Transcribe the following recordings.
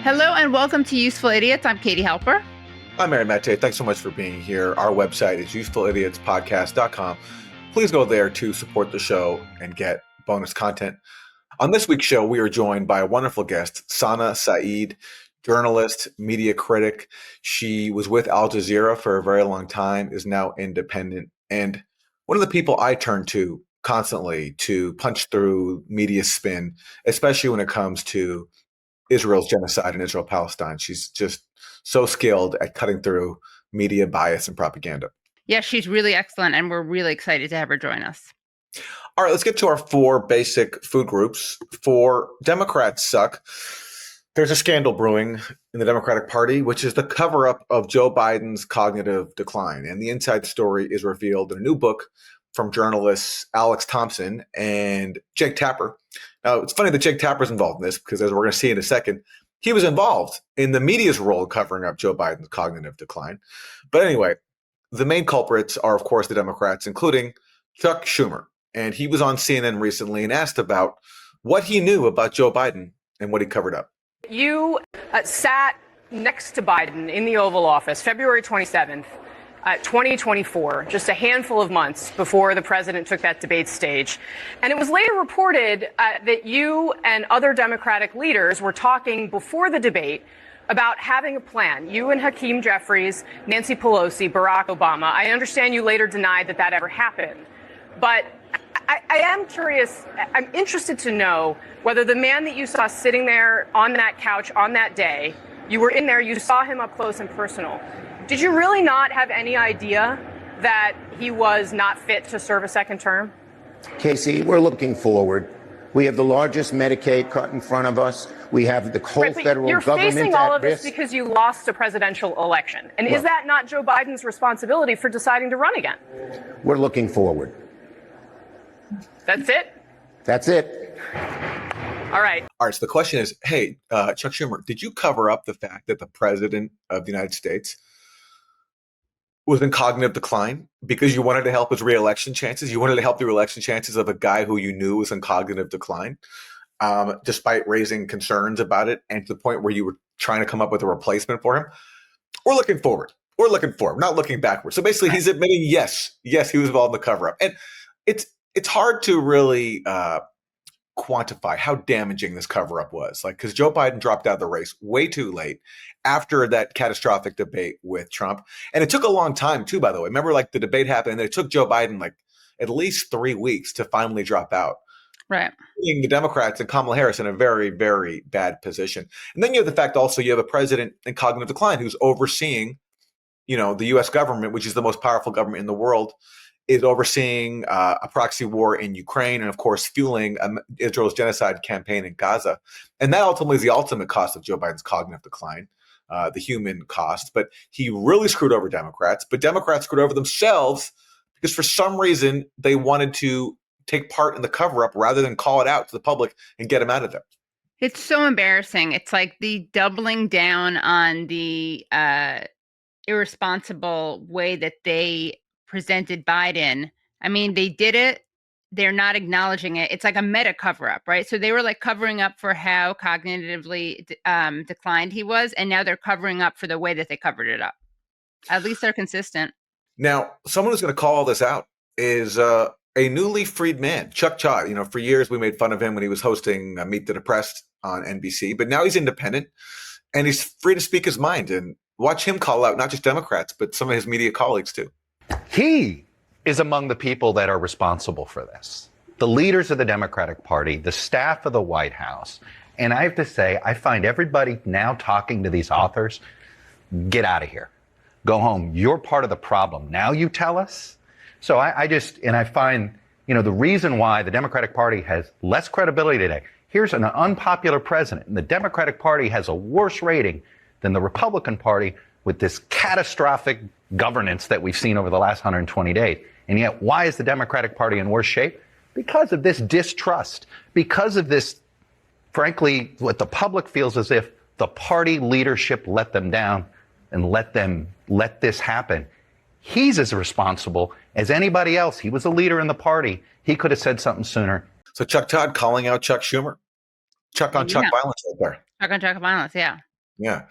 Hello and welcome to Useful Idiots. I'm Katie Halper. I'm Mary Mate. Thanks so much for being here. Our website is usefulidiotspodcast.com. Please go there to support the show and get bonus content. On this week's show, we are joined by a wonderful guest, Sana Saeed, journalist, media critic. She was with Al Jazeera for a very long time, is now independent, and one of the people I turn to constantly to punch through media spin, especially when it comes to Israel's genocide in Israel-Palestine. She's just so skilled at cutting through media bias and propaganda. Yeah, she's really excellent, and we're really excited to have her join us. All right, let's get to our four basic food groups. For Democrats suck, there's a scandal brewing in the Democratic Party, which is the cover-up of Joe Biden's cognitive decline. And the inside story is revealed in a new book from journalists Alex Thompson and Jake Tapper. Now, it's funny that Jake Tapper's involved in this because, as we're going to see in a second, he was involved in the media's role covering up Joe Biden's cognitive decline. But anyway, the main culprits are, of course, the Democrats, including Chuck Schumer. And he was on CNN recently and asked about what he knew about Joe Biden and what he covered up. You sat next to Biden in the Oval Office February 27th, 2024, just a handful of months before the president took that debate stage. And it was later reported that you and other Democratic leaders were talking before the debate about having a plan. You and Hakeem Jeffries, Nancy Pelosi, Barack Obama. I understand you later denied that ever happened. But I am curious, I'm interested to know whether the man that you saw sitting there on that couch on that day, you were in there, you saw him up close and personal. Did you really not have any idea that he was not fit to serve a second term? Casey, we're looking forward. We have the largest Medicaid cut in front of us. We have the whole federal government at risk. You're facing all of this because you lost a presidential election. And is that not Joe Biden's responsibility for deciding to run again? We're looking forward. That's it? That's it. All right. All right. So the question is, hey, Chuck Schumer, did you cover up the fact that the president of the United States was in cognitive decline because you wanted to help his reelection chances? You wanted to help the reelection chances of a guy who you knew was in cognitive decline, despite raising concerns about it, and to the point where you were trying to come up with a replacement for him? We're looking forward. We're looking forward, not looking backwards. So basically, he's admitting, yes, he was involved in the cover-up. And it's hard to really quantify how damaging this cover-up was. Because Joe Biden dropped out of the race way too late after that catastrophic debate with Trump. And it took a long time, too, by the way. Remember, the debate happened, and it took Joe Biden, at least 3 weeks to finally drop out. Right. Putting the Democrats and Kamala Harris in a very, very bad position. And then you have the fact also you have a president in cognitive decline who's overseeing, the U.S. government, which is the most powerful government in the world, is overseeing a proxy war in Ukraine and, of course, fueling Israel's genocide campaign in Gaza. And that ultimately is the ultimate cost of Joe Biden's cognitive decline, the human cost. But he really screwed over Democrats. But Democrats screwed over themselves because for some reason they wanted to take part in the cover-up rather than call it out to the public and get him out of there. It's so embarrassing. It's like the doubling down on the irresponsible way that they presented Biden. I mean, they did it. They're not acknowledging it. It's like a meta cover-up, right? So they were covering up for how cognitively declined he was, and now they're covering up for the way that they covered it up. At least they're consistent. Now, someone who's going to call all this out is a newly freed man, Chuck Todd. For years we made fun of him when he was hosting Meet the Depressed on NBC, but now he's independent and he's free to speak his mind. And watch him call out not just Democrats, but some of his media colleagues too. He is among the people that are responsible for this. The leaders of the Democratic Party, the staff of the White House. And I have to say, I find everybody now talking to these authors, get out of here. Go home. You're part of the problem. Now you tell us. So I find, the reason why the Democratic Party has less credibility today. Here's an unpopular president, and the Democratic Party has a worse rating than the Republican Party with this catastrophic governance that we've seen over the last 120 days. And yet, why is the Democratic Party in worse shape? Because of this distrust, because of this, frankly, what the public feels as if the party leadership let them down and let this happen. He's as responsible as anybody else. He was a leader in the party. He could have said something sooner. So Chuck Todd calling out Chuck Schumer. Chuck on Chuck violence right there. Chuck on Chuck violence, yeah. Yeah.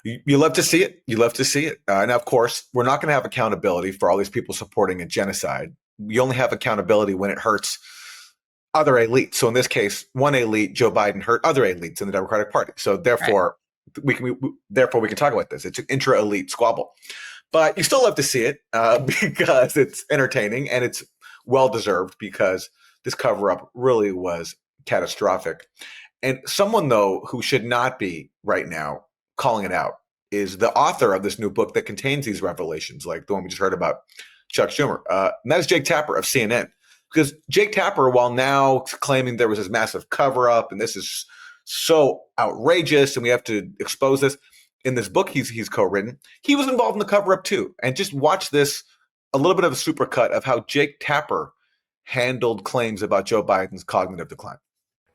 You love to see it. You love to see it. And of course, we're not going to have accountability for all these people supporting a genocide. You only have accountability when it hurts other elites. So in this case, one elite, Joe Biden, hurt other elites in the Democratic Party. So therefore, we can talk about this. It's an intra-elite squabble. But you still love to see it because it's entertaining and it's well-deserved because this cover-up really was catastrophic. And someone, though, who should not be right now calling it out is the author of this new book that contains these revelations, like the one we just heard about, Chuck Schumer. And that is Jake Tapper of CNN. Because Jake Tapper, while now claiming there was this massive cover-up and this is so outrageous and we have to expose this, in this book he's co-written, he was involved in the cover-up too. And just watch this, a little bit of a supercut of how Jake Tapper handled claims about Joe Biden's cognitive decline.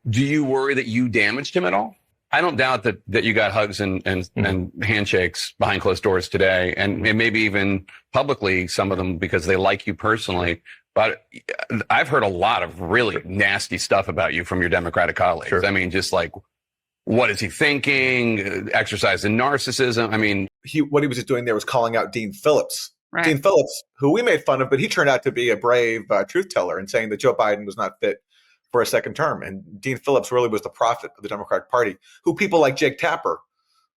Do you worry that you damaged him at all? I don't doubt that you got hugs and handshakes behind closed doors today, and maybe even publicly, some of them because they like you personally. But I've heard a lot of really nasty stuff about you from your Democratic colleagues. Sure. I mean, just like, what is he thinking? Exercise in narcissism. I mean, what he was doing there was calling out Dean Phillips. Right. Dean Phillips, who we made fun of, but he turned out to be a brave truth teller and saying that Joe Biden was not fit for a second term. And Dean Phillips really was the prophet of the Democratic Party, who people like Jake Tapper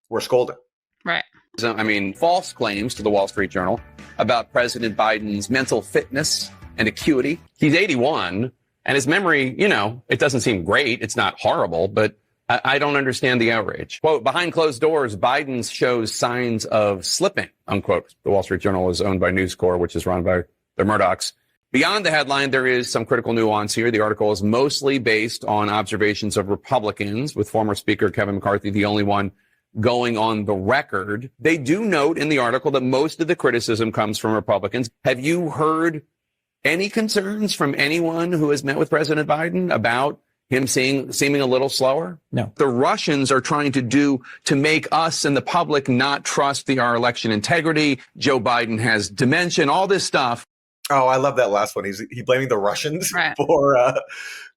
were scolding. Right. I mean, false claims to the Wall Street Journal about President Biden's mental fitness and acuity. He's 81, and his memory, it doesn't seem great. It's not horrible, but I don't understand the outrage. Quote, behind closed doors, Biden shows signs of slipping, unquote. The Wall Street Journal is owned by News Corp, which is run by the Murdochs. Beyond the headline, there is some critical nuance here. The article is mostly based on observations of Republicans, with former Speaker Kevin McCarthy the only one going on the record. They do note in the article that most of the criticism comes from Republicans. Have you heard any concerns from anyone who has met with President Biden about him seeming a little slower? No. The Russians are trying to make us and the public not trust our election integrity. Joe Biden has dementia, all this stuff. Oh, I love that last one. He's blaming the Russians for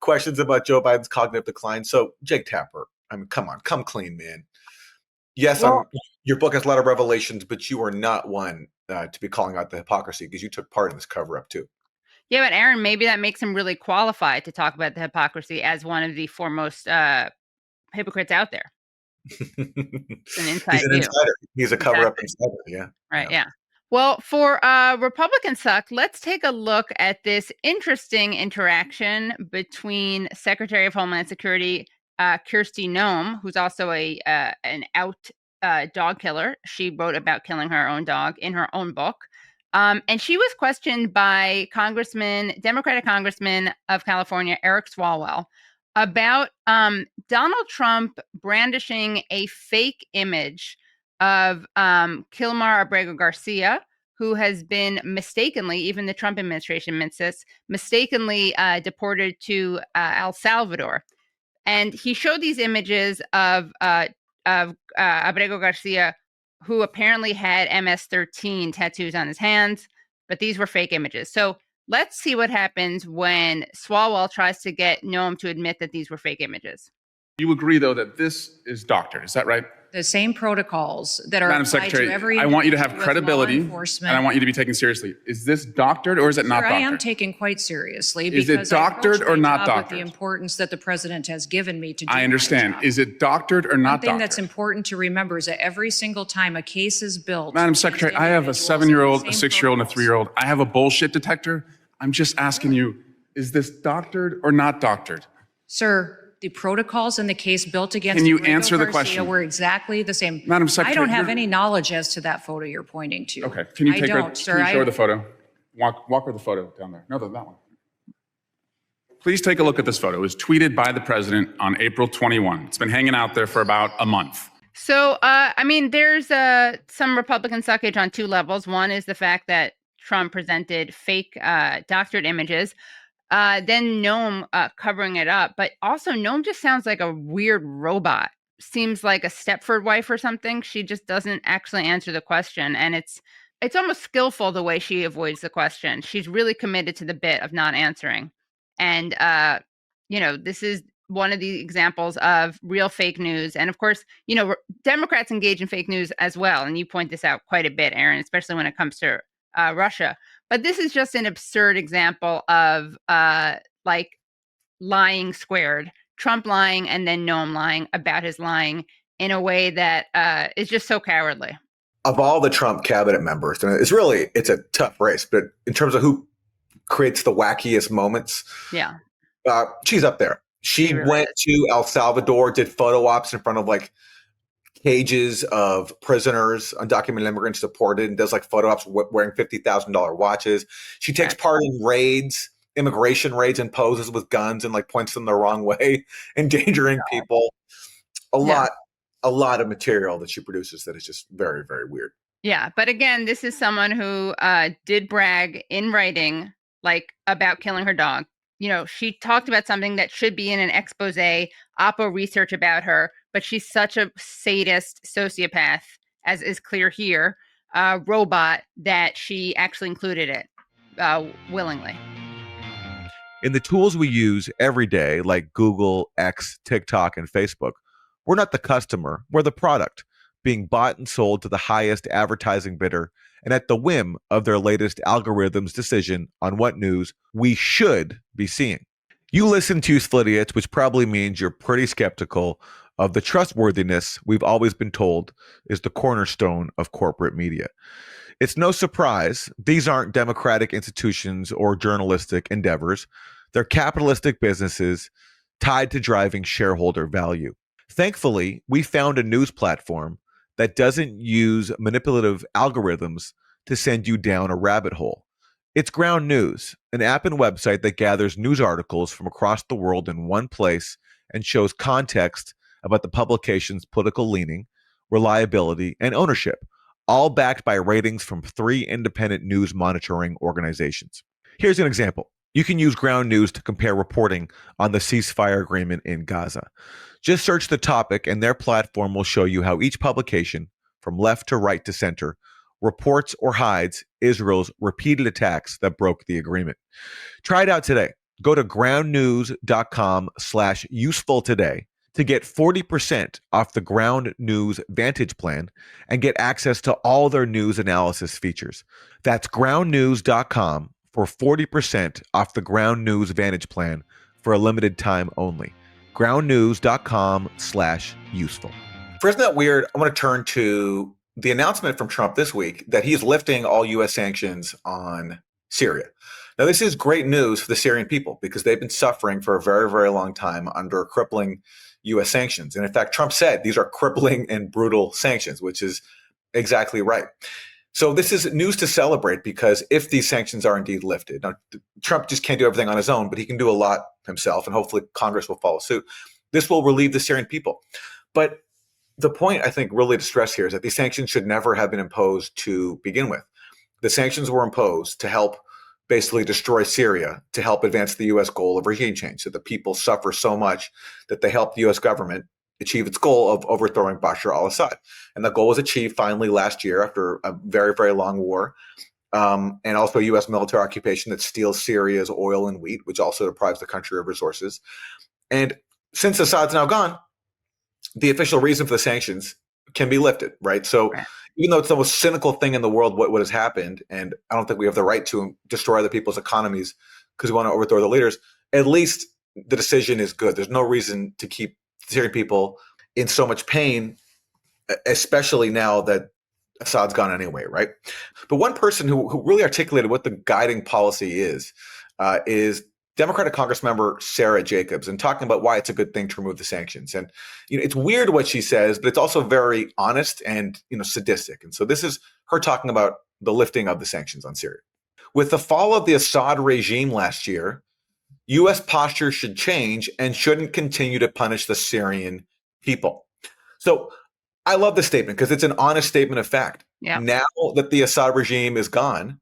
questions about Joe Biden's cognitive decline. So, Jake Tapper, I mean, come on, come clean, man. Yes, your book has a lot of revelations, but you are not one to be calling out the hypocrisy because you took part in this cover-up too. Yeah, but Aaron, maybe that makes him really qualified to talk about the hypocrisy as one of the foremost hypocrites out there. It's an inside He's an view. insider. He's a cover-up insider, yeah. Right, yeah. Well, for Republican Suck, let's take a look at this interesting interaction between Secretary of Homeland Security Kristi Noem, who's also an out dog killer. She wrote about killing her own dog in her own book. And she was questioned by Democratic Congressman of California, Eric Swalwell, about Donald Trump brandishing a fake image of Kilmar Abrego Garcia, who has been mistakenly, even the Trump administration admits this, mistakenly deported to El Salvador. And he showed these images of Abrego Garcia, who apparently had MS-13 tattoos on his hands, but these were fake images. So let's see what happens when Swalwell tries to get Noem to admit that these were fake images. You agree, though, that this is doctored, is that right? The same protocols that are Madam applied Secretary, to every I want you to have individual credibility, law and enforcement. I want you to be taken seriously. Is this doctored or is it not Sir, doctored? I am taken quite seriously. Is it because I doctored approach or my not job doctored? With the importance that the president has given me to do I understand. my job. Is it doctored or not One thing doctored? that's important to remember is that every single time a case is built. Madam against Secretary, I have a individuals, 7-year-old, the a same 6-year-old, and a protocols. 3-year-old. I have a bullshit detector. I'm just asking you, is this doctored or not doctored? Sir, the protocols in the case built against Can you Abrego answer the Garcia question? were exactly the same. Madam Secretary, I don't have you're- any knowledge as to that photo you're pointing to. Okay, can you I take her, don't, sir. can you show her the photo? Walk her the photo down there. No, that one. Please take a look at this photo. It was tweeted by the president on April 21. It's been hanging out there for about a month. So, there's some Republican suckage on two levels. One is the fact that Trump presented fake doctored images. Then Noem covering it up. But also, Noem just sounds like a weird robot. Seems like a Stepford wife or something. She just doesn't actually answer the question. And it's almost skillful the way she avoids the question. She's really committed to the bit of not answering. And, this is one of the examples of real fake news. And of course, Democrats engage in fake news as well. And you point this out quite a bit, Aaron, especially when it comes to Russia. But this is just an absurd example of like lying squared. Trump lying and then Noem lying about his lying in a way that is just so cowardly. Of all the Trump cabinet members, and it's a tough race, but in terms of who creates the wackiest moments, yeah, she's up there. She really went to El Salvador, did photo ops in front of like cages of prisoners, undocumented immigrants deported, and does like photo ops wearing $50,000 watches. She takes part in raids, immigration raids, and poses with guns and like points them the wrong way, endangering people. A lot of material that she produces that is just very, very weird. Yeah, but again, this is someone who did brag in writing, like about killing her dog. She talked about something that should be in an expose, Oppo research about her, but she's such a sadist sociopath, as is clear here, robot, that she actually included it willingly. In the tools we use every day, like Google, X, TikTok, and Facebook, we're not the customer, we're the product, being bought and sold to the highest advertising bidder and at the whim of their latest algorithm's decision on what news we should be seeing. You listen to Useful Idiots, which probably means you're pretty skeptical of the trustworthiness we've always been told is the cornerstone of corporate media. It's no surprise these aren't democratic institutions or journalistic endeavors. They're capitalistic businesses tied to driving shareholder value. Thankfully, we found a news platform that doesn't use manipulative algorithms to send you down a rabbit hole. It's Ground News, an app and website that gathers news articles from across the world in one place and shows context about the publication's political leaning, reliability, and ownership, all backed by ratings from 3 independent news monitoring organizations. Here's an example. You can use Ground News to compare reporting on the ceasefire agreement in Gaza. Just search the topic and their platform will show you how each publication, from left to right to center, reports or hides Israel's repeated attacks that broke the agreement. Try it out today. Go to groundnews.com/useful today to get 40% off the Ground News Vantage plan and get access to all their news analysis features. That's groundnews.com for 40% off the Ground News Vantage plan for a limited time only. groundnews.com/useful. Isn't that weird? I want to turn to the announcement from Trump this week that he's lifting all U.S. sanctions on Syria. Now, this is great news for the Syrian people because they've been suffering for a very, very long time under crippling U.S. sanctions. And in fact, Trump said these are crippling and brutal sanctions, which is exactly right. So this is news to celebrate because if these sanctions are indeed lifted, now Trump just can't do everything on his own, but he can do a lot himself, and hopefully Congress will follow suit. This will relieve the Syrian people. But the point I think really to stress here is that these sanctions should never have been imposed to begin with. The sanctions were imposed to help basically destroy Syria, to help advance the U.S. goal of regime change, so the people suffer so much that they help the U.S. government achieve its goal of overthrowing Bashar al-Assad. And the goal was achieved finally last year after a very, very long war, and also a U.S. military occupation that steals Syria's oil and wheat, which also deprives the country of resources. And since Assad's now gone, the official reason for the sanctions can be lifted, right? So even though it's the most cynical thing in the world, what has happened, and I don't think we have the right to destroy other people's economies because we want to overthrow the leaders, at least the decision is good. There's no reason to keep Syrian people in so much pain, especially now that Assad's gone anyway, right? But one person who really articulated what the guiding policy is Democratic Congressmember Sarah Jacobs, and talking about why it's a good thing to remove the sanctions. And it's weird what she says, but it's also very honest and sadistic. And so this is her talking about the lifting of the sanctions on Syria. With the fall of the Assad regime last year, U.S. posture should change and shouldn't continue to punish the Syrian people. So I love this statement because it's an honest statement of fact. Yeah. Now that the Assad regime is gone,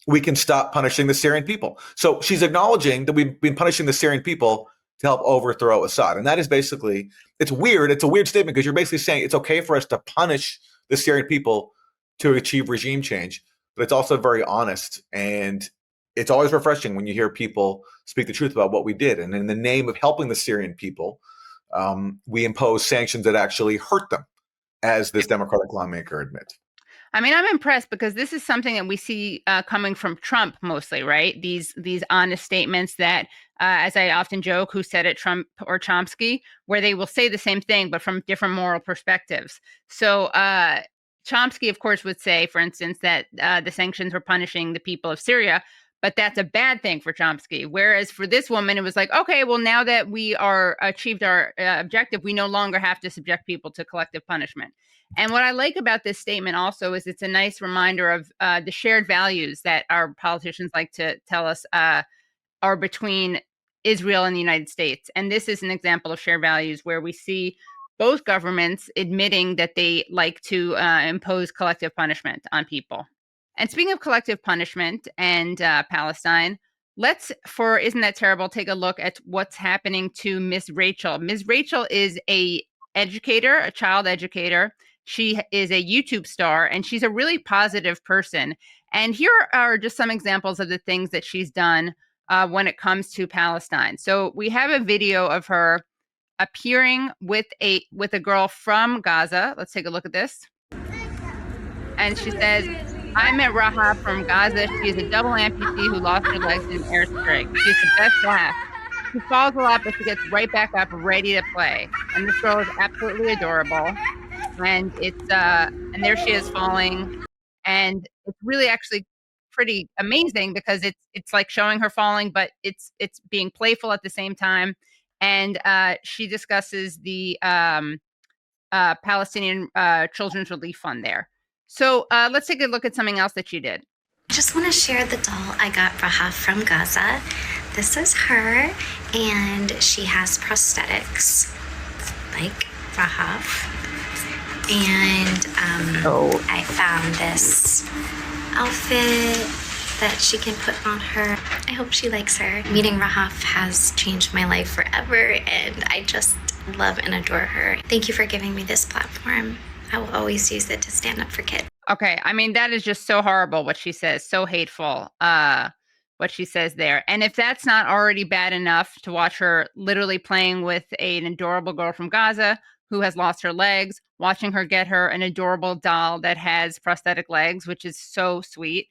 we can stop punishing the Syrian people. So she's acknowledging that we've been punishing the Syrian people to help overthrow Assad. And that is basically, it's weird. It's a weird statement because you're basically saying it's okay for us to punish the Syrian people to achieve regime change. But it's also very honest. And it's always refreshing when you hear people speak the truth about what we did. And in the name of helping the Syrian people, we impose sanctions that actually hurt them, as this Democratic lawmaker admits. I mean, I'm impressed because this is something that we see coming from Trump mostly, right? These honest statements that, as I often joke, who said it, Trump or Chomsky, where they will say the same thing, but from different moral perspectives. So Chomsky, of course, would say, for instance, that the sanctions were punishing the people of Syria, but that's a bad thing for Chomsky. Whereas for this woman, it was like, okay, well, now that we are achieved our objective, we no longer have to subject people to collective punishment. And what I like about this statement also is it's a nice reminder of the shared values that our politicians like to tell us are between Israel and the United States. And this is an example of shared values where we see both governments admitting that they like to impose collective punishment on people. And speaking of collective punishment and Palestine, let's, for Isn't That Terrible, take a look at what's happening to Miss Rachel. Miss Rachel is a educator, a child educator. She is a YouTube star, and she's a really positive person. And here are just some examples of the things that she's done when it comes to Palestine. So we have a video of her appearing with a girl from Gaza. Let's take a look at this. And she says, "I met Rahab from Gaza. She is a double amputee who lost her legs in an airstrike. She's the best laugh. She falls a lot, but she gets right back up, ready to play." And this girl is absolutely adorable. And it's and there she is falling, and it's really actually pretty amazing because it's like showing her falling, but it's being playful at the same time. And she discusses the Palestinian Children's Relief Fund there. So let's take a look at something else that she did. Just want to share the doll I got Rahaf from Gaza. This is her, and she has prosthetics like Rahaf. And I found this outfit that she can put on her. I hope she likes her. Meeting Rahaf has changed my life forever, and I just love and adore her. Thank you for giving me this platform. I will always use it to stand up for kids. Okay, I mean, that is just so horrible what she says, so hateful, what she says there. And if that's not already bad enough to watch her literally playing with an adorable girl from Gaza who has lost her legs, watching her get her an adorable doll that has prosthetic legs, which is so sweet.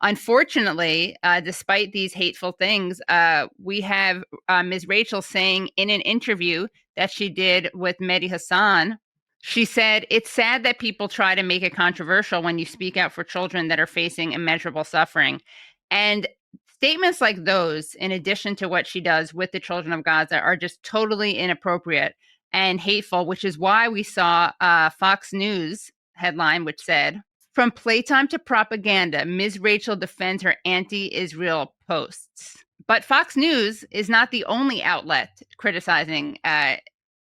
Unfortunately, despite these hateful things, we have Ms. Rachel saying in an interview that she did with Mehdi Hassan, she said, "It's sad that people try to make it controversial when you speak out for children that are facing immeasurable suffering." And statements like those, in addition to what she does with the children of Gaza, are just totally inappropriate and hateful, which is why we saw Fox News headline, which said, "From playtime to propaganda, Ms. Rachel defends her anti-Israel posts." But Fox News is not the only outlet criticizing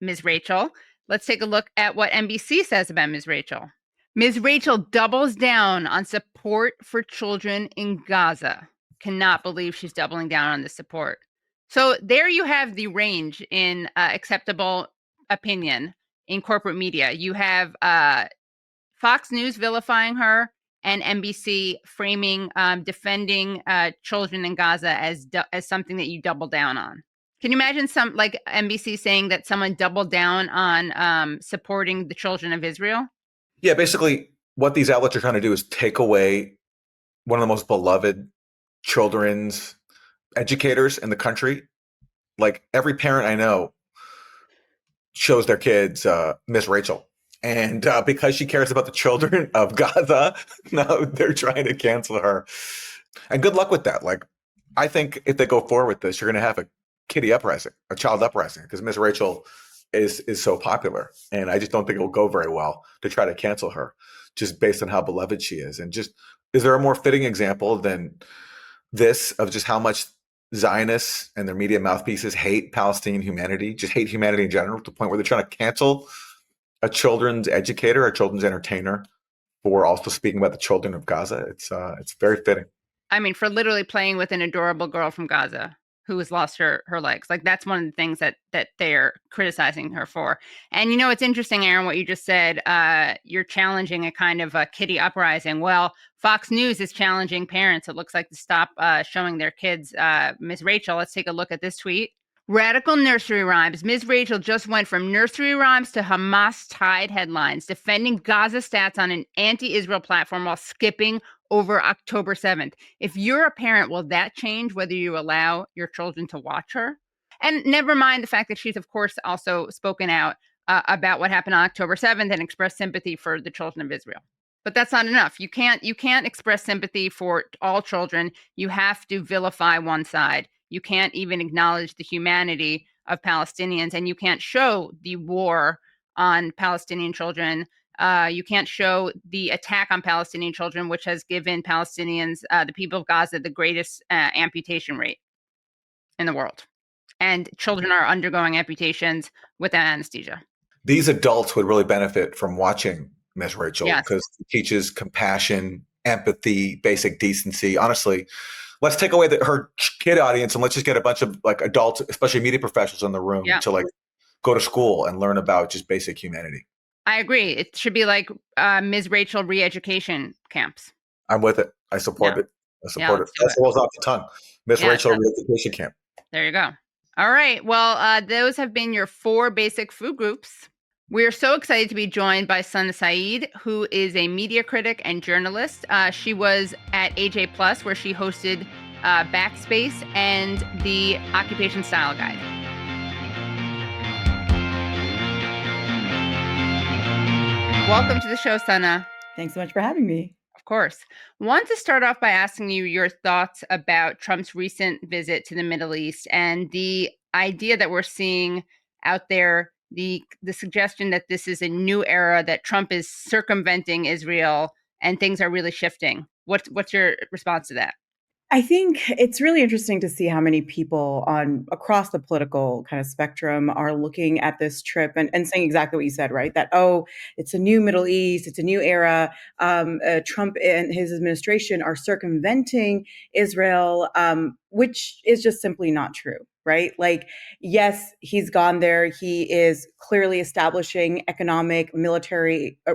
Ms. Rachel. Let's take a look at what NBC says about Ms. Rachel. Ms. Rachel doubles down on support for children in Gaza. Cannot believe she's doubling down on this support. So there you have the range in acceptable opinion in corporate media. You have Fox News vilifying her and NBC framing defending children in Gaza as something that you double down on. Can you imagine some like NBC saying that someone doubled down on supporting the children of Israel? Yeah, basically what these outlets are trying to do is take away one of the most beloved children's educators in the country. Like every parent I know shows their kids Miss Rachel. And because she cares about the children of Gaza, now they're trying to cancel her. And good luck with that. Like, I think if they go forward with this, you're going to have a kiddie uprising, a child uprising, because Miss Rachel is so popular. And I just don't think it will go very well to try to cancel her just based on how beloved she is. And just, is there a more fitting example than this of just how much Zionists and their media mouthpieces hate Palestinian humanity, just hate humanity in general, to the point where they're trying to cancel a children's educator, a children's entertainer, for also speaking about the children of Gaza? It's very fitting. I mean, for literally playing with an adorable girl from Gaza who has lost her legs. Like, that's one of the things that they're criticizing her for. And, it's interesting, Aaron, what you just said. You're challenging a kind of a kiddie uprising. Well, Fox News is challenging parents, it looks like, to stop showing their kids Ms. Rachel. Let's take a look at this tweet. Radical nursery rhymes. Ms. Rachel just went from nursery rhymes to Hamas-tied headlines, defending Gaza stats on an anti-Israel platform while skipping over October 7th. If you're a parent, will that change whether you allow your children to watch her? And never mind the fact that she's, of course, also spoken out about what happened on October 7th and expressed sympathy for the children of Israel. But that's not enough. You can't express sympathy for all children. You have to vilify one side. You can't even acknowledge the humanity of Palestinians, and you can't show the war on Palestinian children. You can't show the attack on Palestinian children, which has given Palestinians, the people of Gaza, the greatest amputation rate in the world. And children are undergoing amputations without anesthesia. These adults would really benefit from watching Ms. Rachel, because it teaches compassion, empathy, basic decency. Honestly, let's take away her kid audience and let's just get a bunch of like adults, especially media professionals, in the room to like go to school and learn about just basic humanity. I agree. It should be like Ms. Rachel re-education camps. I'm with it. I support it. I support it. That rolls off the tongue. Ms. Rachel re-education camp. There you go. All right. Well, those have been your 4 basic food groups. We're so excited to be joined by Sana Saeed, who is a media critic and journalist. She was at AJ Plus, where she hosted Backspace and the Occupation Style Guide. Welcome to the show, Sana. Thanks so much for having me. Of course. Want to start off by asking you your thoughts about Trump's recent visit to the Middle East and the idea that we're seeing out there, the suggestion that this is a new era, that Trump is circumventing Israel and things are really shifting. What's your response to that? I think it's really interesting to see how many people across the political kind of spectrum are looking at this trip and saying exactly what you said, right? That, it's a new Middle East, it's a new era. Trump and his administration are circumventing Israel, which is just simply not true, right? Like, yes, he's gone there. He is clearly establishing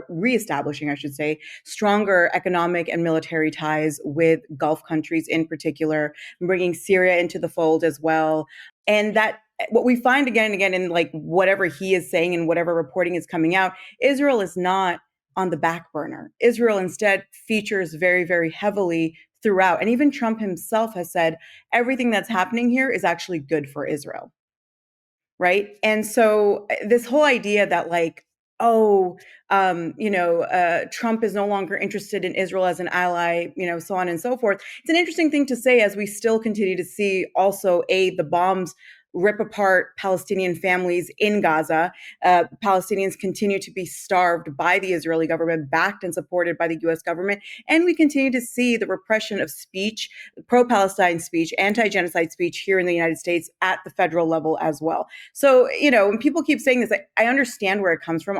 reestablishing, I should say, stronger economic and military ties with Gulf countries in particular, bringing Syria into the fold as well. And that what we find again and again in like whatever he is saying and whatever reporting is coming out, Israel is not on the back burner. Israel instead features very, very heavily throughout. And even Trump himself has said everything that's happening here is actually good for Israel. Right. And so this whole idea that like, Trump is no longer interested in Israel as an ally, so on and so forth. It's an interesting thing to say as we still continue to see also the bombs rip apart Palestinian families in Gaza. Palestinians continue to be starved by the Israeli government, backed and supported by the US government. And we continue to see the repression of speech, pro-Palestine speech, anti-genocide speech here in the United States at the federal level as well. So, when people keep saying this, I understand where it comes from,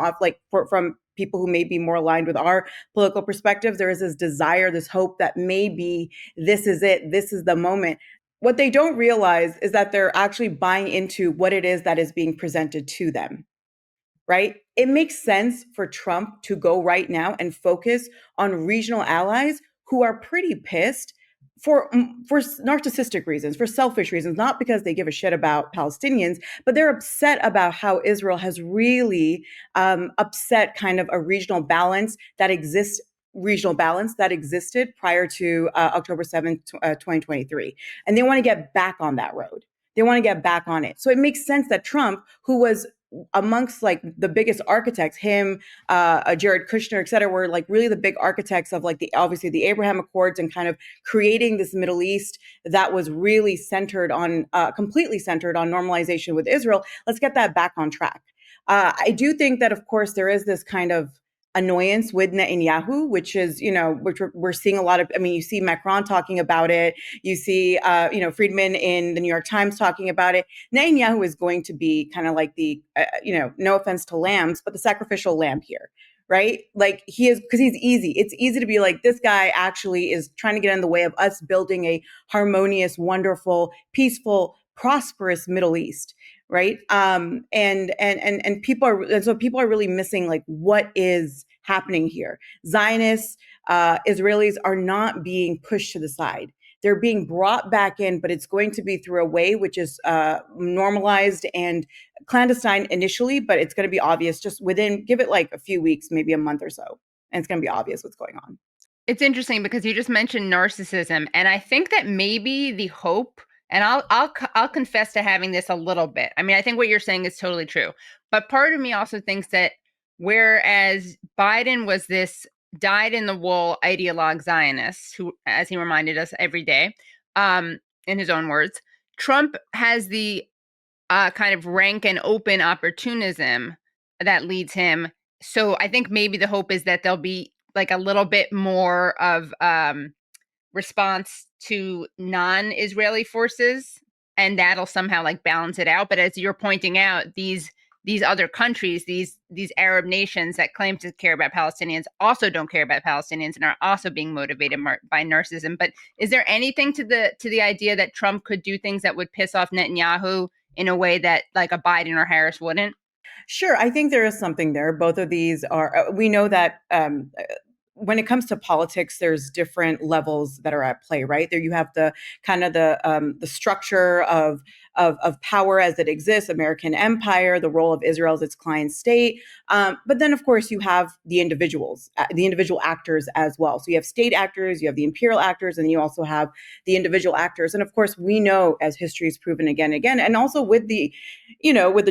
from people who may be more aligned with our political perspectives. There is this desire, this hope that maybe this is it, this is the moment. What they don't realize is that they're actually buying into what it is that is being presented to them, right? It makes sense for Trump to go right now and focus on regional allies who are pretty pissed for narcissistic reasons, for selfish reasons, not because they give a shit about Palestinians, but they're upset about how Israel has really upset kind of a regional balance that existed prior to October 7th, 2023. And they want to get back on that road. They want to get back on it. So it makes sense that Trump, who was amongst like the biggest architects, him, Jared Kushner, et cetera, were like really the big architects of like obviously the Abraham Accords and kind of creating this Middle East that was really completely centered on normalization with Israel. Let's get that back on track. I do think that, of course, there is this kind of annoyance with Netanyahu, which is, which we're seeing a lot of. I mean, you see Macron talking about it. You see, Friedman in the New York Times talking about it. Netanyahu is going to be kind of like the, no offense to lambs, but the sacrificial lamb here, right? Like he is, because he's easy. It's easy to be like, this guy actually is trying to get in the way of us building a harmonious, wonderful, peaceful prosperous Middle East, right? And so people are really missing like what is happening here. Zionists, Israelis are not being pushed to the side. They're being brought back in, but it's going to be through a way which is normalized and clandestine initially, but it's going to be obvious just give it like a few weeks, maybe a month or so, and it's going to be obvious what's going on. It's interesting because you just mentioned narcissism, and I think that maybe the hope, and I'll confess to having this a little bit. I mean, I think what you're saying is totally true, but part of me also thinks that whereas Biden was this dyed-in-the-wool ideologue Zionist, who, as he reminded us every day, in his own words, Trump has the kind of rank and open opportunism that leads him. So I think maybe the hope is that there'll be like a little bit more of response to non-Israeli forces, and that'll somehow like balance it out. But as you're pointing out, these other countries, these Arab nations that claim to care about Palestinians also don't care about Palestinians and are also being motivated by narcissism. But is there anything to the idea that Trump could do things that would piss off Netanyahu in a way that like a Biden or Harris wouldn't? Sure, I think there is something there. Both of these are, we know that when it comes to politics, there's different levels that are at play, right? There you have the kind of the structure of power as it exists, American empire, the role of Israel as its client state. But then, of course, you have the individual actors as well. So you have state actors, you have the imperial actors, and you also have the individual actors. And of course, we know, as history has proven again and again, and also with the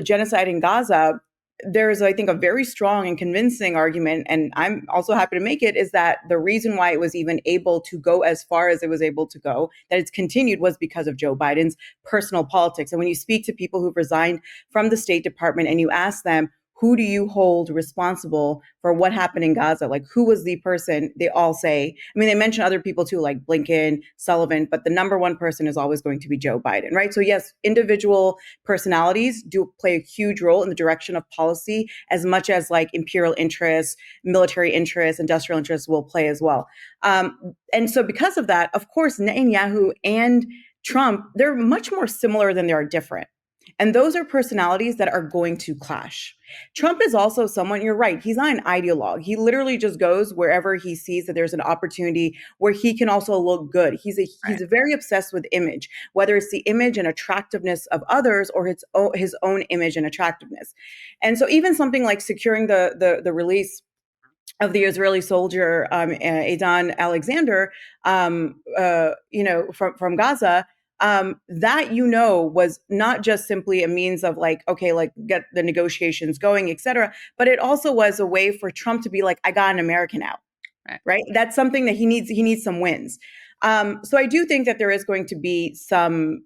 genocide in Gaza, there's, I think, a very strong and convincing argument, and I'm also happy to make it, is that the reason why it was even able to go as far as it was able to go, that it's continued, was because of Joe Biden's personal politics. And when you speak to people who've resigned from the State Department and you ask them, who do you hold responsible for what happened in Gaza? Like, who was the person? They all say, I mean, they mention other people too, like Blinken, Sullivan, but the number one person is always going to be Joe Biden, right? So yes, individual personalities do play a huge role in the direction of policy, as much as like imperial interests, military interests, industrial interests will play as well. And so because of that, of course, Netanyahu and Trump, they're much more similar than they are different. And those are personalities that are going to clash. Trump is also someone, you're right, he's not an ideologue. He literally just goes wherever he sees that there's an opportunity where he can also look good. He's very obsessed with image, whether it's the image and attractiveness of others or his own image and attractiveness. And so even something like securing the release of the Israeli soldier, Aidan Alexander, from Gaza, that, was not just simply a means of like, okay, like get the negotiations going, et cetera, but it also was a way for Trump to be like, I got an American out, right? That's something that he needs some wins. So I do think that there is going to be some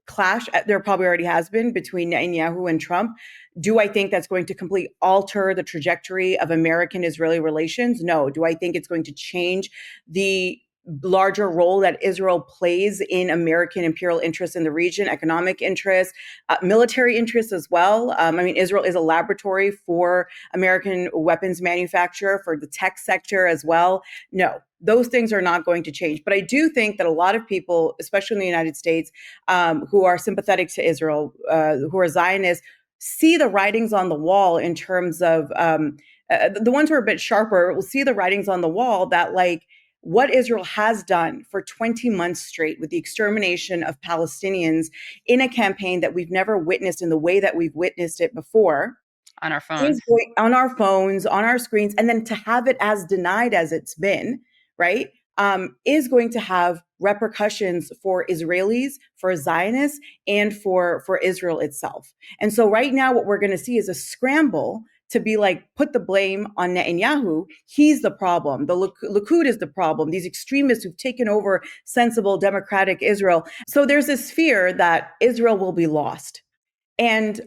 clash. There probably already has been between Netanyahu and Trump. Do I think that's going to completely alter the trajectory of American-Israeli relations? No. Do I think it's going to change the larger role that Israel plays in American imperial interests in the region, economic interests, military interests as well? I mean, Israel is a laboratory for American weapons manufacture, for the tech sector as well. No, those things are not going to change. But I do think that a lot of people, especially in the United States, who are sympathetic to Israel, who are Zionists, see the writings on the wall in terms of the ones who are a bit sharper will see the writings on the wall that like, what Israel has done for 20 months straight with the extermination of Palestinians in a campaign that we've never witnessed in the way that we've witnessed it before. On our phones. On our phones, on our screens, and then to have it as denied as it's been, right, is going to have repercussions for Israelis, for Zionists, and for Israel itself. And so right now what we're going to see is a scramble to be like, put the blame on Netanyahu. He's the problem. The Likud is the problem. These extremists who've taken over sensible, democratic Israel. So there's this fear that Israel will be lost. And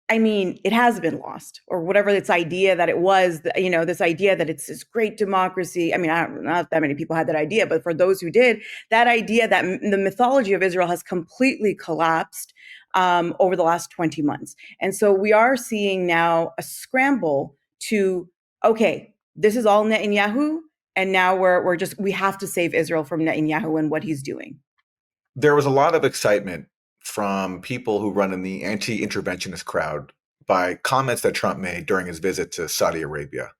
I mean, it has been lost, or whatever this idea that it was, this idea that it's this great democracy. I mean, not that many people had that idea, but for those who did, that idea that the mythology of Israel has completely collapsed over the last 20 months. And so we are seeing now a scramble to, okay, this is all Netanyahu, and now we have to save Israel from Netanyahu and what he's doing. There was a lot of excitement from people who run in the anti-interventionist crowd by comments that Trump made during his visit to Saudi Arabia.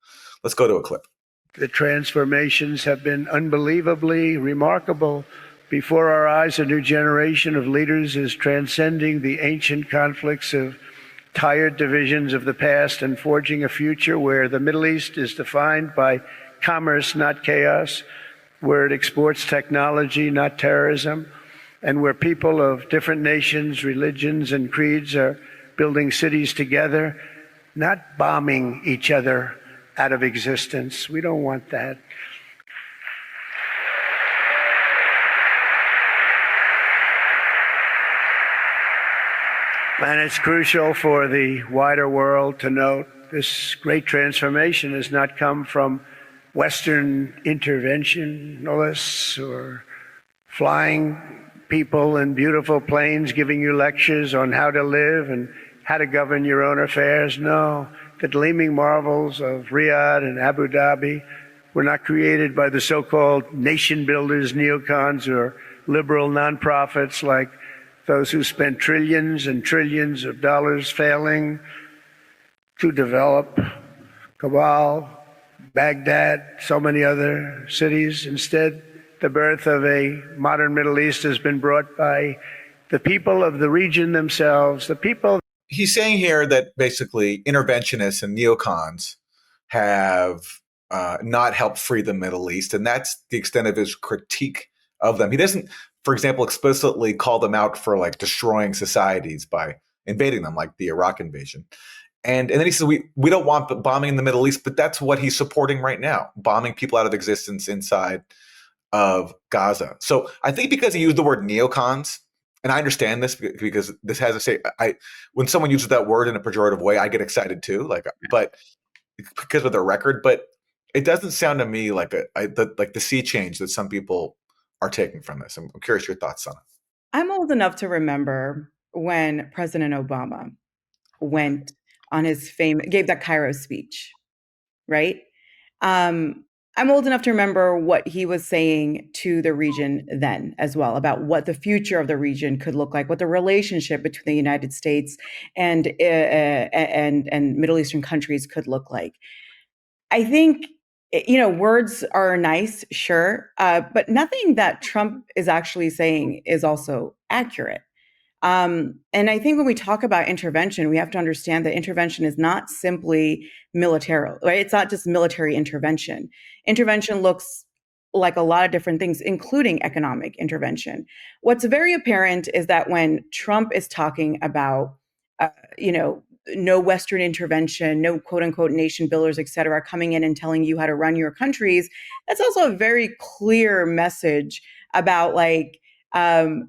Let's go to a clip. The transformations have been unbelievably remarkable. Before our eyes, a new generation of leaders is transcending the ancient conflicts of tired divisions of the past and forging a future where the Middle East is defined by commerce, not chaos, where it exports technology, not terrorism, and where people of different nations, religions, and creeds are building cities together, not bombing each other out of existence. We don't want that. And it's crucial for the wider world to note this great transformation has not come from Western interventionists or flying people in beautiful planes giving you lectures on how to live and how to govern your own affairs. No, the gleaming marvels of Riyadh and Abu Dhabi were not created by the so-called nation builders, neocons, or liberal nonprofits like those who spent trillions and trillions of dollars failing to develop Kabul, Baghdad, so many other cities. Instead, the birth of a modern Middle East has been brought by the people of the region themselves, the people. He's saying here that basically interventionists and neocons have not helped free the Middle East, and that's the extent of his critique of them. He doesn't, for example, explicitly call them out for like destroying societies by invading them, like the Iraq invasion. And then he says, we don't want bombing in the Middle East, but that's what he's supporting right now, bombing people out of existence inside of Gaza. So I think because he used the word neocons, and I understand this because this has to say, when someone uses that word in a pejorative way, I get excited too, but because of their record. But it doesn't sound to me like the sea change that some people are taking from this. I'm curious your thoughts on it. I'm old enough to remember when President Obama went on his gave that Cairo speech, right? I'm old enough to remember what he was saying to the region then as well about what the future of the region could look like, what the relationship between the United States and Middle Eastern countries could look like. I think, words are nice, sure, but nothing that Trump is actually saying is also accurate. And I think when we talk about intervention, we have to understand that intervention is not simply military, right? It's not just military intervention. Intervention looks like a lot of different things, including economic intervention. What's very apparent is that when Trump is talking about, no Western intervention, no quote unquote nation builders, et cetera, coming in and telling you how to run your countries, that's also a very clear message about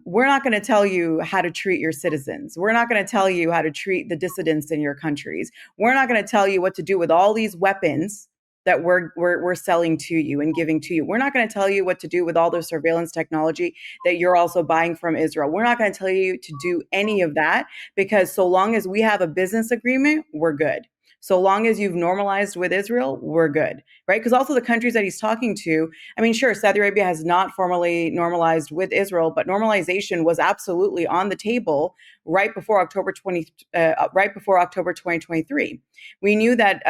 we're not going to tell you how to treat your citizens. We're not going to tell you how to treat the dissidents in your countries. We're not going to tell you what to do with all these weapons that we're selling to you and giving to you. We're not going to tell you what to do with all the surveillance technology that you're also buying from Israel. We're not going to tell you to do any of that, because so long as we have a business agreement, we're good. So long as you've normalized with Israel, we're good, right? Because also the countries that he's talking to, I mean, sure, Saudi Arabia has not formally normalized with Israel, but normalization was absolutely on the table right before October 2023. We knew that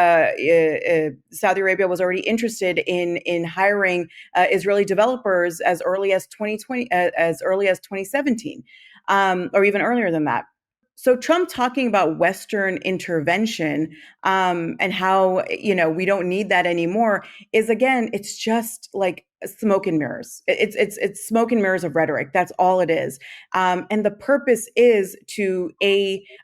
Saudi Arabia was already interested in hiring Israeli developers as early as 2020, as early as 2017, or even earlier than that. So Trump talking about Western intervention and how, we don't need that anymore is, again, it's just like smoke and mirrors. It's smoke and mirrors of rhetoric. That's all it is. And the purpose is to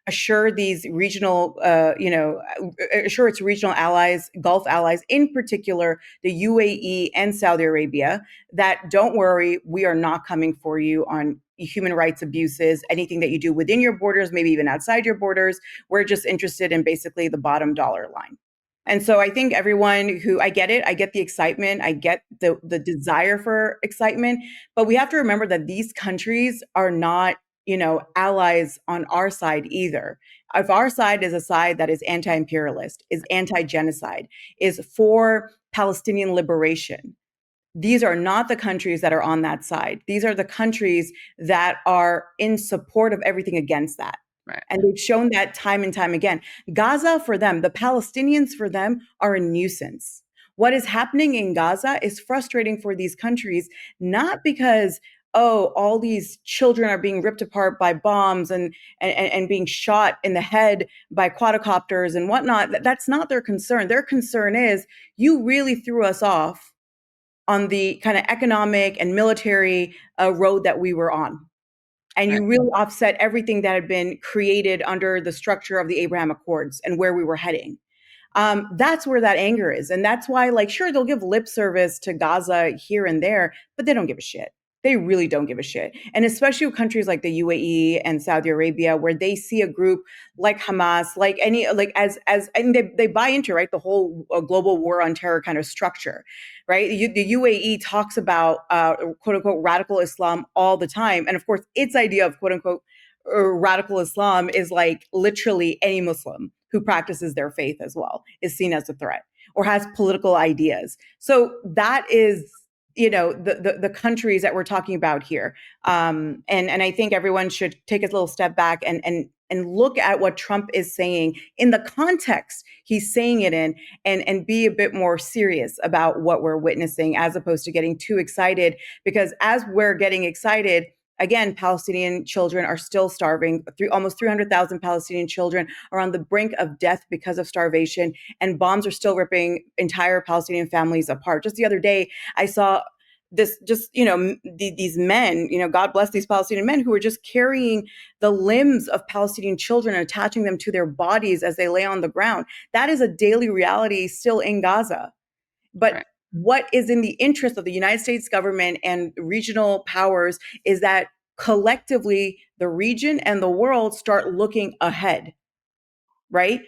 assure these regional, assure its regional allies, Gulf allies, in particular, the UAE and Saudi Arabia, that don't worry, we are not coming for you on human rights abuses, anything that you do within your borders, maybe even outside your borders. We're just interested in basically the bottom dollar line. And so I think everyone I get it, I get the excitement, I get the desire for excitement, but we have to remember that these countries are not, allies on our side either. If our side is a side that is anti-imperialist, is anti-genocide, is for Palestinian liberation, These are not the countries that are on that side. These are the countries that are in support of everything against that. Right. And they've shown that time and time again. Gaza for them, the Palestinians for them are a nuisance. What is happening in Gaza is frustrating for these countries, not because, oh, all these children are being ripped apart by bombs and being shot in the head by quadcopters and whatnot. That's not their concern. Their concern is you really threw us off on the kind of economic and military road that we were on. And you really offset everything that had been created under the structure of the Abraham Accords and where we were heading. That's where that anger is. And that's why, like, sure, they'll give lip service to Gaza here and there, but they don't give a shit. They really don't give a shit. And especially with countries like the UAE and Saudi Arabia, where they see a group like Hamas, like any, like as and they buy into, right, the whole global war on terror kind of structure, right? The UAE talks about quote unquote radical Islam all the time. And of course, its idea of quote unquote radical Islam is like literally any Muslim who practices their faith as well is seen as a threat or has political ideas. So that is, you know, the countries that we're talking about here. And I think everyone should take a little step back and look at what Trump is saying in the context he's saying it in, and be a bit more serious about what we're witnessing, as opposed to getting too excited. Because as we're getting excited, again, Palestinian children are still starving. Almost 300,000 Palestinian children are on the brink of death because of starvation, and bombs are still ripping entire Palestinian families apart. Just the other day, I saw this, just, you know, these men, you know, God bless these Palestinian men who were just carrying the limbs of Palestinian children and attaching them to their bodies as they lay on the ground. That is a daily reality still in Gaza. But what is in the interest of the United States government and regional powers is that collectively the region and the world start looking ahead, right?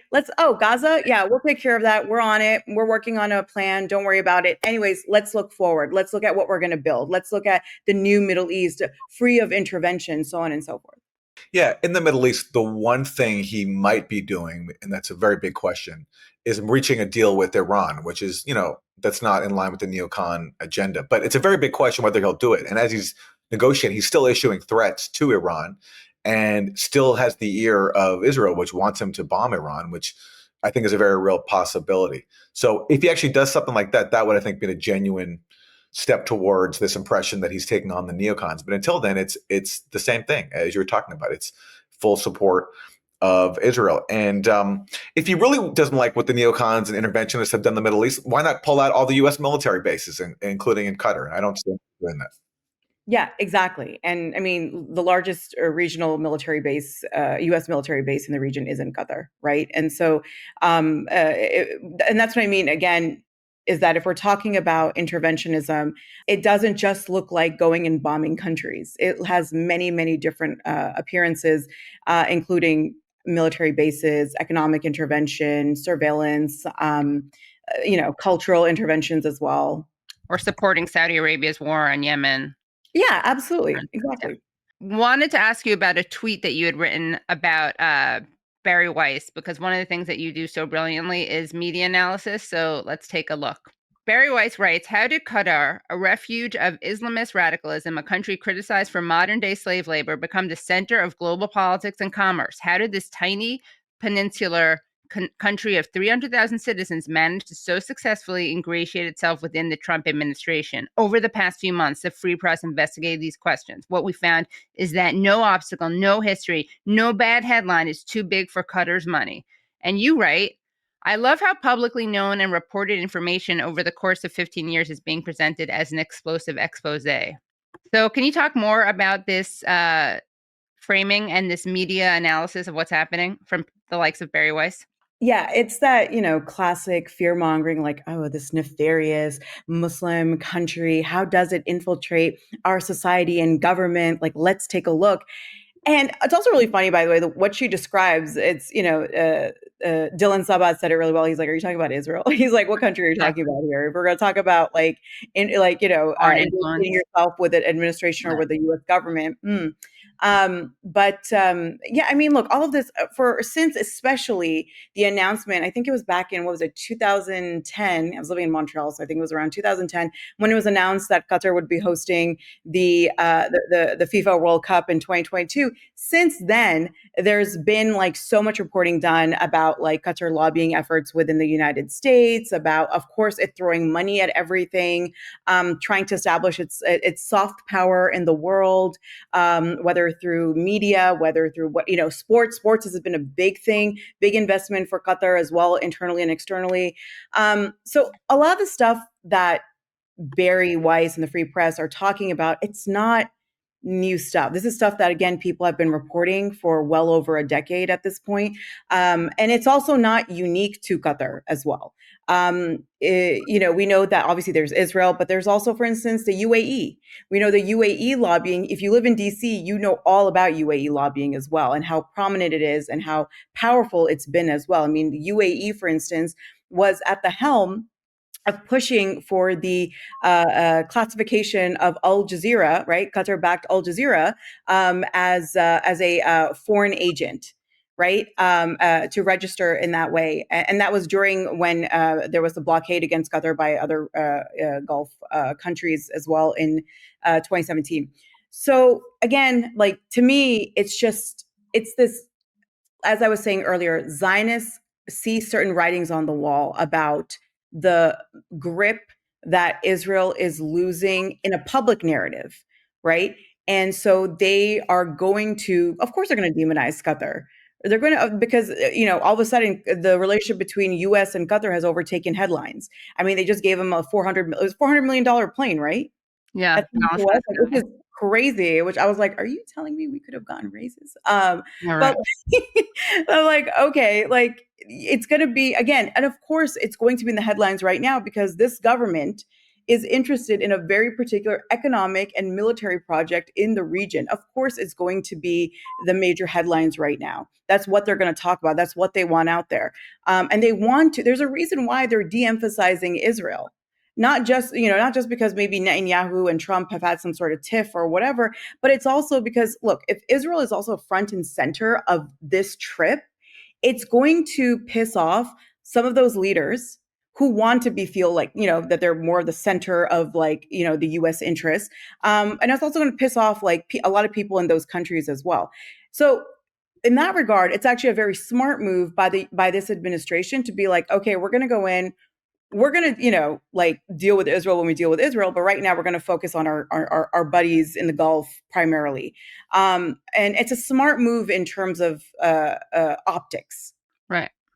Gaza, yeah, we'll take care of that. We're on it. We're working on a plan. Don't worry about it. Anyways, let's look forward. Let's look at what we're going to build. Let's look at the new Middle East, free of intervention, so on and so forth. Yeah, in the Middle East, the one thing he might be doing, and that's a very big question, is reaching a deal with Iran, which is, you know, that's not in line with the neocon agenda. But it's a very big question whether he'll do it. And as he's negotiating, he's still issuing threats to Iran and still has the ear of Israel, which wants him to bomb Iran, which I think is a very real possibility. So if he actually does something like that, that would, I think, be a genuine step towards this impression that he's taking on the neocons. But until then, it's the same thing as you were talking about. It's full support of Israel. And if he really doesn't like what the neocons and interventionists have done in the Middle East, why not pull out all the U.S. military bases, including in Qatar? I don't see him doing that. Yeah, exactly. And I mean, the largest regional military base, U.S. military base in the region is in Qatar, right? And so, and that's what I mean, again, is that if we're talking about interventionism, it doesn't just look like going and bombing countries. It has many, many different appearances, including military bases, economic intervention, surveillance, cultural interventions as well. Or supporting Saudi Arabia's war on Yemen. Yeah, absolutely. Exactly. Wanted to ask you about a tweet that you had written about Bari Weiss, because one of the things that you do so brilliantly is media analysis. So let's take a look. Bari Weiss writes, how did Qatar, a refuge of Islamist radicalism, a country criticized for modern-day slave labor, become the center of global politics and commerce? How did this tiny peninsular country of 300,000 citizens managed to so successfully ingratiate itself within the Trump administration? Over the past few months, the Free Press investigated these questions. What we found is that no obstacle, no history, no bad headline is too big for Qatar's money. And you write, I love how publicly known and reported information over the course of 15 years is being presented as an explosive expose. So can you talk more about this framing and this media analysis of what's happening from the likes of Bari Weiss? Yeah, it's that, classic fear mongering, like, oh, this nefarious Muslim country, how does it infiltrate our society and government? Like, let's take a look. And it's also really funny, by the way, what she describes, it's, Dylan Sabat said it really well. He's like, are you talking about Israel? He's like, what country are you talking about here? If we're going to talk about engaging yourself with an administration or with the U.S. government. Yeah, I mean, look, all of this since especially the announcement, I think it was back in, 2010. I was living in Montreal, so I think it was around 2010 when it was announced that Qatar would be hosting the FIFA World Cup in 2022. Since then, there's been like so much reporting done about like Qatar lobbying efforts within the United States, about, of course, it throwing money at everything, trying to establish its soft power in the world, whether through media, whether through sports. Sports has been a big thing, big investment for Qatar as well, internally and externally. So a lot of the stuff that Bari, Weiss, and the Free Press are talking about, it's not new stuff. This is stuff that, again, people have been reporting for well over a decade at this point. And it's also not unique to Qatar as well. We know that obviously there's Israel, but there's also, for instance, the UAE. We know the UAE lobbying. If you live in DC, you know all about UAE lobbying as well, and how prominent it is and how powerful it's been as well. I mean, the UAE, for instance, was at the helm of pushing for the classification of Al Jazeera, right? Qatar-backed Al Jazeera, as a foreign agent, right? To register in that way, and that was during when there was the blockade against Qatar by other Gulf countries as well in 2017. So again, like, to me, it's this. As I was saying earlier, Zionists see certain writings on the wall about the grip that Israel is losing in a public narrative, right? And so they are going to, of course, they're going to demonize Qatar. They're going to, because, all of a sudden the relationship between US and Qatar has overtaken headlines. I mean, they just gave them a $400 million plane, right? Yeah. Which is crazy, which I was like, are you telling me we could have gotten raises? But I'm like, okay, like, it's going to be, again, and of course it's going to be in the headlines right now because this government is interested in a very particular economic and military project in the region. Of course, it's going to be the major headlines right now. That's what they're going to talk about. That's what they want out there. And there's a reason why they're de-emphasizing Israel. Not just because maybe Netanyahu and Trump have had some sort of tiff or whatever, but it's also because, look, if Israel is also front and center of this trip, it's going to piss off some of those leaders who want to feel like, that they're more of the center of, like, the U.S. interests. And it's also going to piss off like a lot of people in those countries as well. So in that regard, it's actually a very smart move by this administration to be like, okay, we're going to go in. We're going to, deal with Israel when we deal with Israel. But right now we're going to focus on our buddies in the Gulf primarily. And it's a smart move in terms of optics.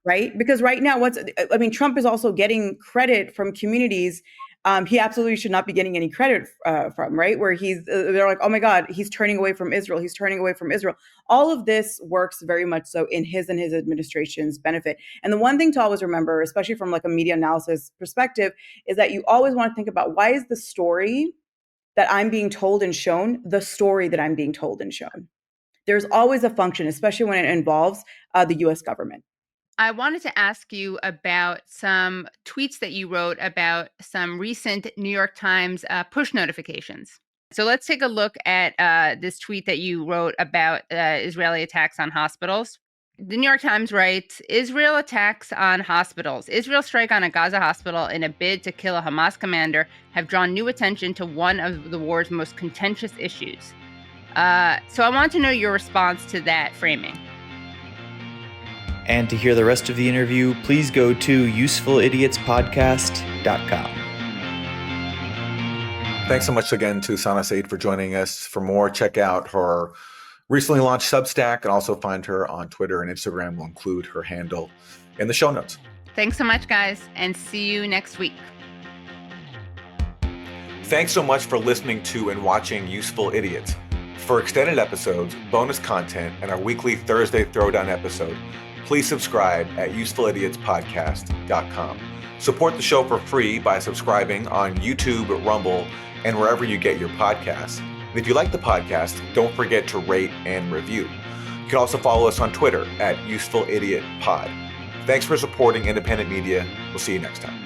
Right. Because right now, Trump is also getting credit from communities he absolutely should not be getting any credit from, right? Where they're like, oh my God, he's turning away from Israel. He's turning away from Israel. All of this works very much so in his and his administration's benefit. And the one thing to always remember, especially from like a media analysis perspective, is that you always want to think about, why is the story that I'm being told and shown the story that I'm being told and shown? There's always a function, especially when it involves the U.S. government. I wanted to ask you about some tweets that you wrote about some recent New York Times push notifications. So let's take a look at this tweet that you wrote about Israeli attacks on hospitals. The New York Times writes, Israel attacks on hospitals. Israel's strike on a Gaza hospital in a bid to kill a Hamas commander have drawn new attention to one of the war's most contentious issues. So I want to know your response to that framing. And to hear the rest of the interview, please go to usefulidiotspodcast.com. Thanks so much again to Sana Saeed for joining us. For more, check out her recently launched Substack and also find her on Twitter and Instagram. We'll include her handle in the show notes. Thanks so much, guys, and see you next week. Thanks so much for listening to and watching Useful Idiots. For extended episodes, bonus content, and our weekly Thursday Throwdown episode, please subscribe at usefulidiotspodcast.com. Support the show for free by subscribing on YouTube, Rumble, and wherever you get your podcasts. And if you like the podcast, don't forget to rate and review. You can also follow us on Twitter at usefulidiotpod. Thanks for supporting independent media. We'll see you next time.